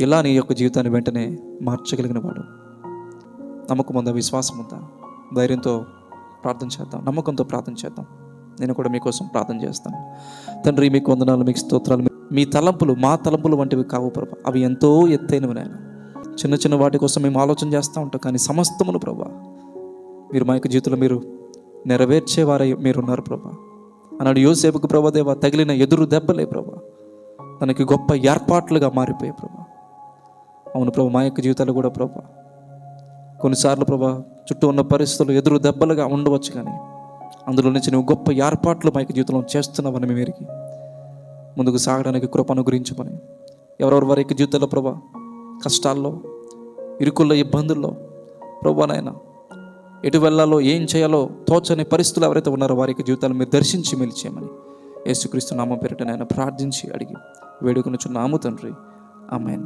ఇలా నీ యొక్క జీవితాన్ని వెంటనే మార్చగలిగిన వాడు. నమ్మకం ఉందా? విశ్వాసం ఉందా? ధైర్యంతో ప్రార్థన చేద్దాం, నమ్మకంతో ప్రార్థన చేద్దాం. నేను కూడా మీకోసం ప్రార్థన చేస్తాను. తండ్రి, మీకు వందనాలు, మీకు స్తోత్రాలు. మీ తలంపులు మా తలంపులు వంటివి కావు ప్రభా, అవి ఎంతో ఎత్తైనవి నాయన. చిన్న చిన్న వాటి కోసం మేము ఆలోచన చేస్తూ ఉంటాం, కానీ సమస్తమును ప్రభా మీరు మా యొక్క జీవితంలో మీరు నెరవేర్చేవారై మీరున్నారు ప్రభా. అన్నాడు యోసేపుకు ప్రభా, దేవా తగిలిన ఎదురు దెబ్బలే ప్రభా తనకి గొప్ప ఏర్పాట్లుగా మారిపోయాయి ప్రభా. అవును ప్రభా, మా యొక్క జీవితాలు కూడా ప్రభా కొన్నిసార్లు ప్రభా చుట్టూ ఉన్న పరిస్థితులు ఎదురు దెబ్బలుగా ఉండవచ్చు, కానీ అందులో నుంచి నువ్వు గొప్ప ఏర్పాట్లు మా యొక్క జీవితంలో చేస్తున్నావని మేమెరిగి ముందుకు సాగడానికి కృప అనుగ్రహించమని, ఎవరెవరు వారి యొక్క జీవితంలో ప్రభా కష్టాల్లో, ఇరుకుల్లో, ఇబ్బందుల్లో ప్రభా నాయన ఎటు వెళ్ళాలో ఏం చేయాలో తోచని పరిస్థితులు ఎవరైతే ఉన్నారో వారి యొక్క జీవితాలు మీరు దర్శించి మెలిచేయమని యేసుక్రీస్తు నామం పేరిట నాయన ప్రార్థించి అడిగి వేడుకొనుచున్నాము తండ్రి. ఆమేన్.